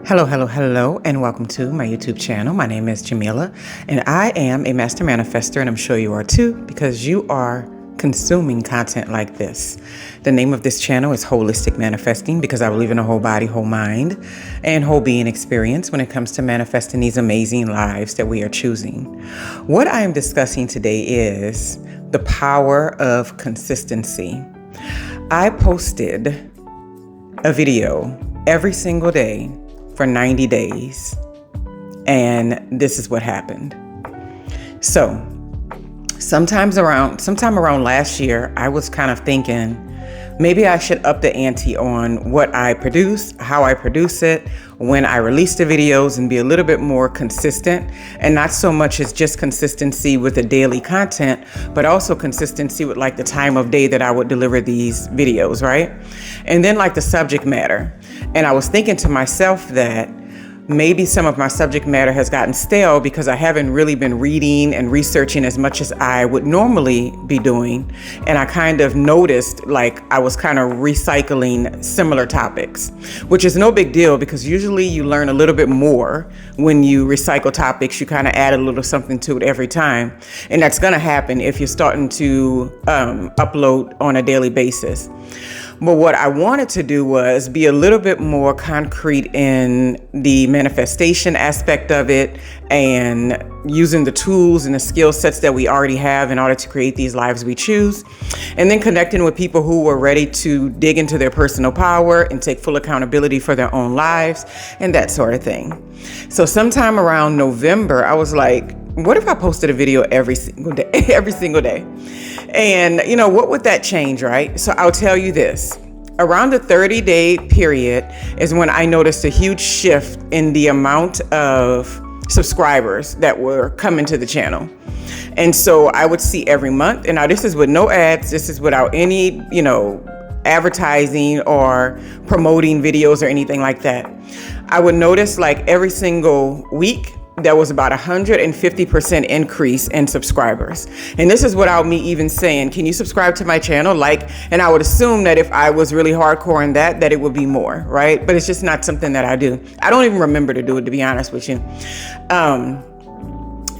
Hello, and welcome to my YouTube channel. My name is Jameelah, and I am a master manifester, and I'm sure you are too, because you are consuming content like this. The name of this channel is Holistic Manifesting, because I believe in a whole body, whole mind, and whole being experience when it comes to manifesting these amazing lives that we are choosing. What I am discussing today is the power of consistency. I posted a video every single day for 90 days. And this is what happened. So sometime around last year, I was kind of thinking, maybe I should up the ante on what I produce, how I produce it, when I release the videos, and be a little bit more consistent, and not so much as just consistency with the daily content, but also consistency with like the time of day that I would deliver these videos, right? And then like the subject matter. And I was thinking to myself that maybe some of my subject matter has gotten stale because I haven't really been reading and researching as much as I would normally be doing. And I kind of noticed like I was kind of recycling similar topics, which is no big deal because usually you learn a little bit more when you recycle topics. You kind of add a little something to it every time. And that's going to happen if you're starting to upload on a daily basis. But what I wanted to do was be a little bit more concrete in the manifestation aspect of it and using the tools and the skill sets that we already have in order to create these lives we choose. And then connecting with people who were ready to dig into their personal power and take full accountability for their own lives and that sort of thing. So sometime around November, I was like, what if I posted a video every single day? And you know, what would that change, right? So I'll tell you this. Around the 30-day period is when I noticed a huge shift in the amount of subscribers that were coming to the channel. And so I would see every month, and now this is with no ads, this is without any, advertising or promoting videos or anything like that. I would notice like every single week, there was about 150% increase in subscribers. And this is without me even saying, can you subscribe to my channel? And I would assume that if I was really hardcore in that it would be more, right? But it's just not something that I do. I don't even remember to do it, to be honest with you. And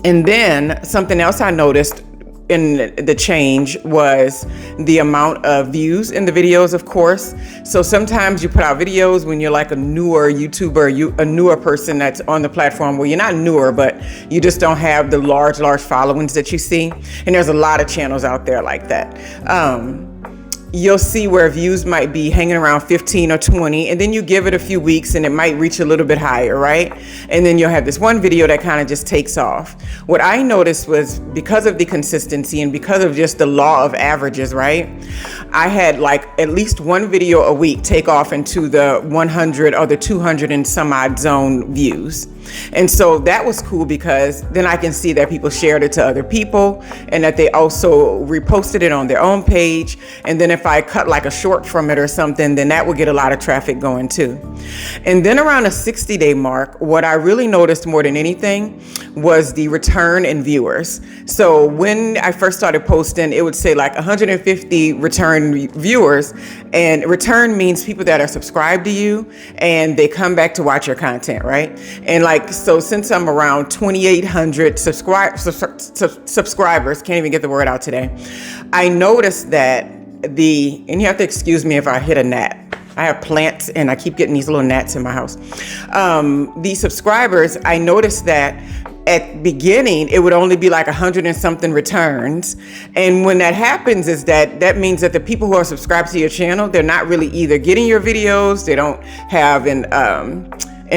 then something else I noticed in the change was the amount of views in the videos, of course. So sometimes you put out videos when you're like a newer YouTuber, a newer person that's on the platform where you're not newer, but you just don't have the large followings that you see. And there's a lot of channels out there like that. You'll see where views might be hanging around 15 or 20, and then you give it a few weeks and it might reach a little bit higher, right? And then you'll have this one video that kind of just takes off. What I noticed was because of the consistency and because of just the law of averages, right? I had like at least one video a week take off into the 100 or the 200 and some odd zone views. And so that was cool because then I can see that people shared it to other people and that they also reposted it on their own page. And then if I cut like a short from it or something, then that would get a lot of traffic going too. And then around a 60-day mark, what I really noticed more than anything was the return in viewers. So when I first started posting, it would say like 150 return viewers, and return means people that are subscribed to you and they come back to watch your content, right? And so since I'm around 2,800 subscribers, can't even get the word out today, I noticed that and you have to excuse me if I hit a gnat. I have plants and I keep getting these little gnats in my house. The subscribers, I noticed that at beginning, it would only be like 100 and something returns. And when that happens is that means that the people who are subscribed to your channel, they're not really either getting your videos, they don't have an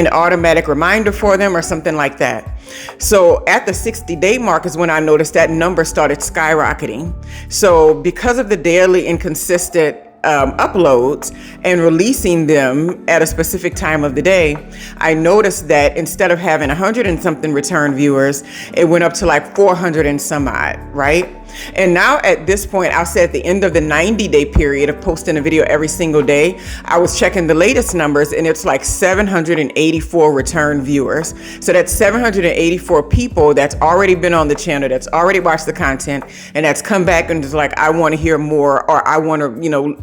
automatic reminder for them or something like that. So at the 60-day mark is when I noticed that number started skyrocketing. So because of the daily inconsistent uploads and releasing them at a specific time of the day, I noticed that instead of having 100 and something return viewers, it went up to like 400 and some odd, right? And now at this point, I'll say at the end of the 90-day period of posting a video every single day, I was checking the latest numbers and it's like 784 return viewers. So that's 784 people that's already been on the channel, that's already watched the content, and that's come back and is like, I want to hear more, or I want to,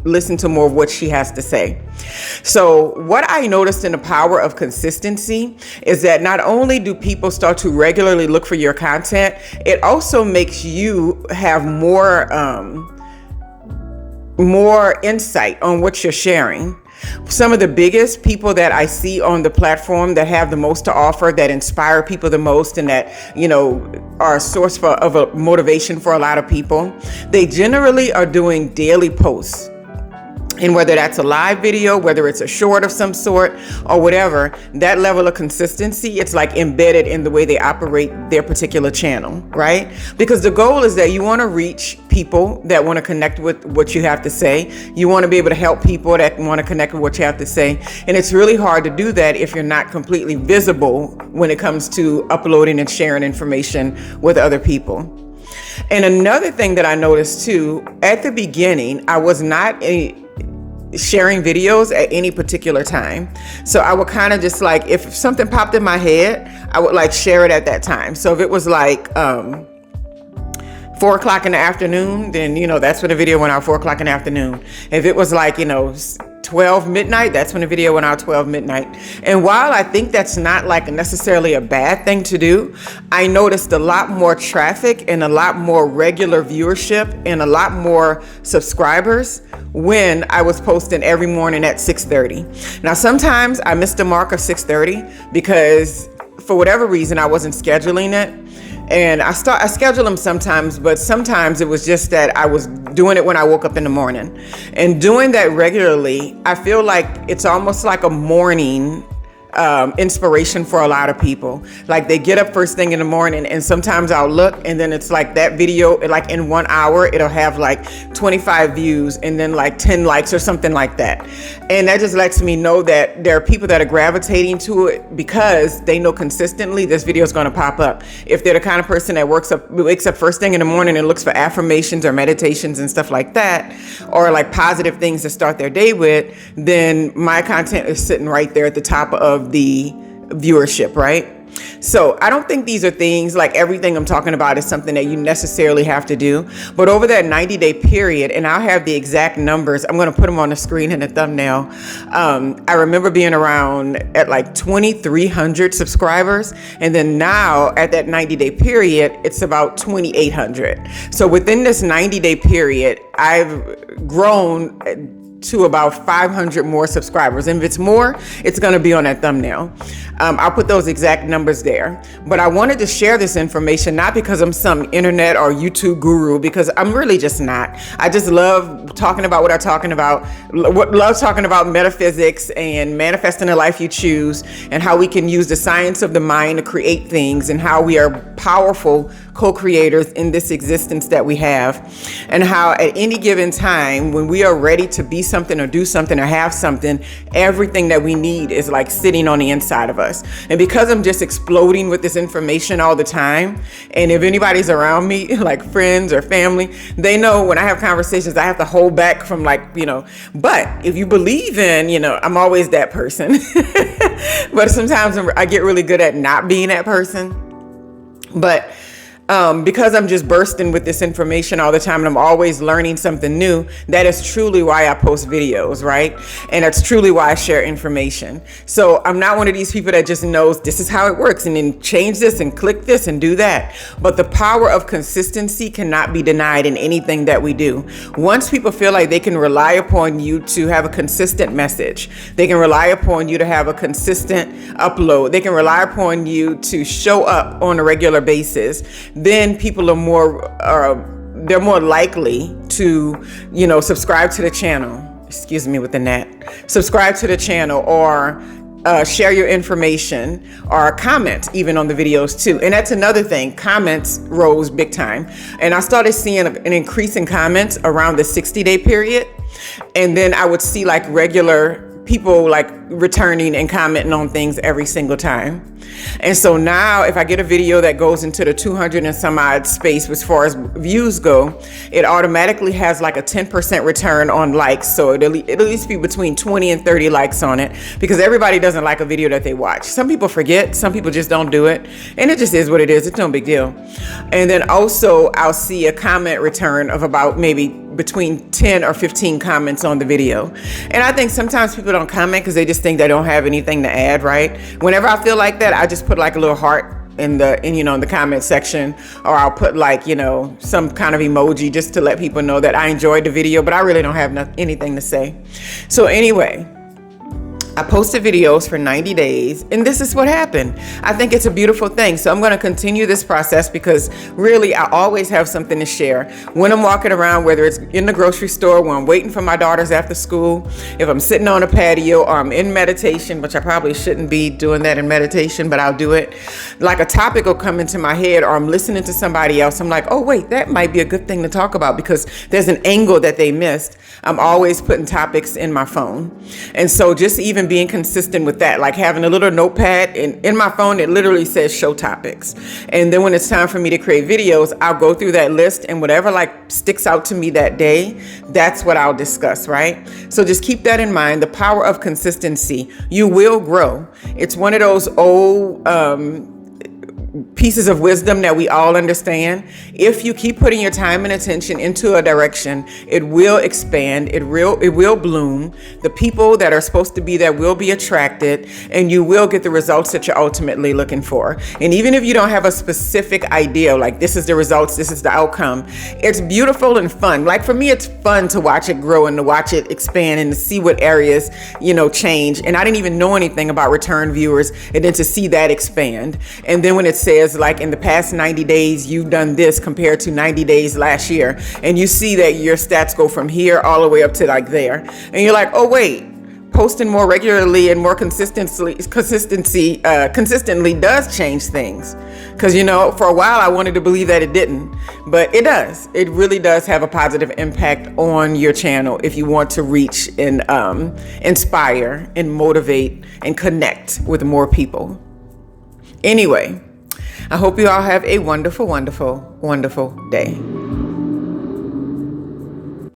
listen to more of what she has to say. So what I noticed in the power of consistency is that not only do people start to regularly look for your content, it also makes you have more insight on what you're sharing. Some of the biggest people that I see on the platform that have the most to offer, that inspire people the most, and that, are a source of a motivation for a lot of people, they generally are doing daily posts. And whether that's a live video, whether it's a short of some sort or whatever, that level of consistency, it's like embedded in the way they operate their particular channel, right? Because the goal is that you want to reach people that want to connect with what you have to say. You want to be able to help people that want to connect with what you have to say. And it's really hard to do that if you're not completely visible when it comes to uploading and sharing information with other people. And another thing that I noticed too, at the beginning, I was not sharing videos at any particular time. So I would kind of just like, if something popped in my head, I would like share it at that time. So if it was like 4 o'clock in the afternoon, then, that's when the video went out, 4 o'clock in the afternoon. If it was like, 12 midnight, that's when the video went out, 12 midnight. And while I think that's not like necessarily a bad thing to do, I noticed a lot more traffic and a lot more regular viewership and a lot more subscribers when I was posting every morning at 6:30. Now, sometimes I missed the mark of 6:30 because for whatever reason, I wasn't scheduling it. And I schedule them sometimes, but sometimes it was just that I was doing it when I woke up in the morning. And doing that regularly, I feel like it's almost like a morning inspiration for a lot of people. Like they get up first thing in the morning, and sometimes I'll look and then it's like that video, like in 1 hour, it'll have like 25 views and then like 10 likes or something like that. And that just lets me know that there are people that are gravitating to it because they know consistently this video is going to pop up. If they're the kind of person that wakes up first thing in the morning and looks for affirmations or meditations and stuff like that, or like positive things to start their day with, then my content is sitting right there at the top of the viewership, right? So I don't think these are things like everything I'm talking about is something that you necessarily have to do. But over that 90-day period, and I'll have the exact numbers, I'm going to put them on the screen in the thumbnail. I remember being around at like 2,300 subscribers. And then now at that 90-day period, it's about 2,800. So within this 90-day period, I've grown to about 500 more subscribers. And if it's more, it's going to be on that thumbnail. I'll put those exact numbers there. But I wanted to share this information, not because I'm some internet or YouTube guru, because I'm really just not. I just love talking about what I'm talking about, love talking about metaphysics and manifesting the life you choose, and how we can use the science of the mind to create things, and how we are powerful co-creators in this existence that we have, and how at any given time when we are ready to be something or do something or have something, everything that we need is like sitting on the inside of us. And because I'm just exploding with this information all the time, and if anybody's around me, like friends or family, they know when I have conversations, I have to hold back from but if you believe in, I'm always that person. But sometimes I get really good at not being that person. But because I'm just bursting with this information all the time and I'm always learning something new, that is truly why I post videos, right? And that's truly why I share information. So I'm not one of these people that just knows this is how it works and then change this and click this and do that. But the power of consistency cannot be denied in anything that we do. Once people feel like they can rely upon you to have a consistent message, they can rely upon you to have a consistent upload, they can rely upon you to show up on a regular basis, then people are they're more likely to, subscribe to the channel. Excuse me with the net. Subscribe to the channel, or share your information, or comment even on the videos too. And that's another thing. Comments rose big time. And I started seeing an increase in comments around the 60-day period. And then I would see like regular people like returning and commenting on things every single time. And so now if I get a video that goes into the 200 and some odd space as far as views go, it automatically has like a 10% return on likes. So it'll at least be between 20 and 30 likes on it, because everybody doesn't like a video that they watch. Some people forget, some people just don't do it, and it just is what it is. It's no big deal. And then also I'll see a comment return of about maybe between 10 or 15 comments on the video. And I think sometimes people don't comment because they just think they don't have anything to add, right? Whenever I feel like that, I just put like a little heart in the comment section, or I'll put like, some kind of emoji just to let people know that I enjoyed the video, but I really don't have anything to say. So anyway, I posted videos for 90 days, and this is what happened. I think it's a beautiful thing. So I'm going to continue this process because really I always have something to share. When I'm walking around, whether it's in the grocery store, when I'm waiting for my daughters after school, if I'm sitting on a patio, or I'm in meditation, which I probably shouldn't be doing that in meditation, but I'll do it. Like a topic will come into my head, or I'm listening to somebody else. I'm like, oh wait, that might be a good thing to talk about because there's an angle that they missed. I'm always putting topics in my phone. And so just even being consistent with that, like having a little notepad in my phone, it literally says show topics. And then when it's time for me to create videos, I'll go through that list, and whatever like sticks out to me that day, that's what I'll discuss, right? So just keep that in mind, the power of consistency. You will grow. It's one of those old pieces of wisdom that we all understand. If you keep putting your time and attention into a direction, it will expand, it will bloom. The people that are supposed to be there will be attracted, and you will get the results that you're ultimately looking for. And even if you don't have a specific idea, like this is the results, this is the outcome, it's beautiful and fun. Like for me, it's fun to watch it grow and to watch it expand and to see what areas, change. And I didn't even know anything about return viewers, and then to see that expand. And then when it says like in the past 90 days, you've done this compared to 90 days last year, and you see that your stats go from here all the way up to like there. And you're like, oh wait, posting more regularly and more consistently does change things. Because, for a while I wanted to believe that it didn't, but it does. It really does have a positive impact on your channel if you want to reach and inspire and motivate and connect with more people. Anyway, I hope you all have a wonderful, wonderful, wonderful day.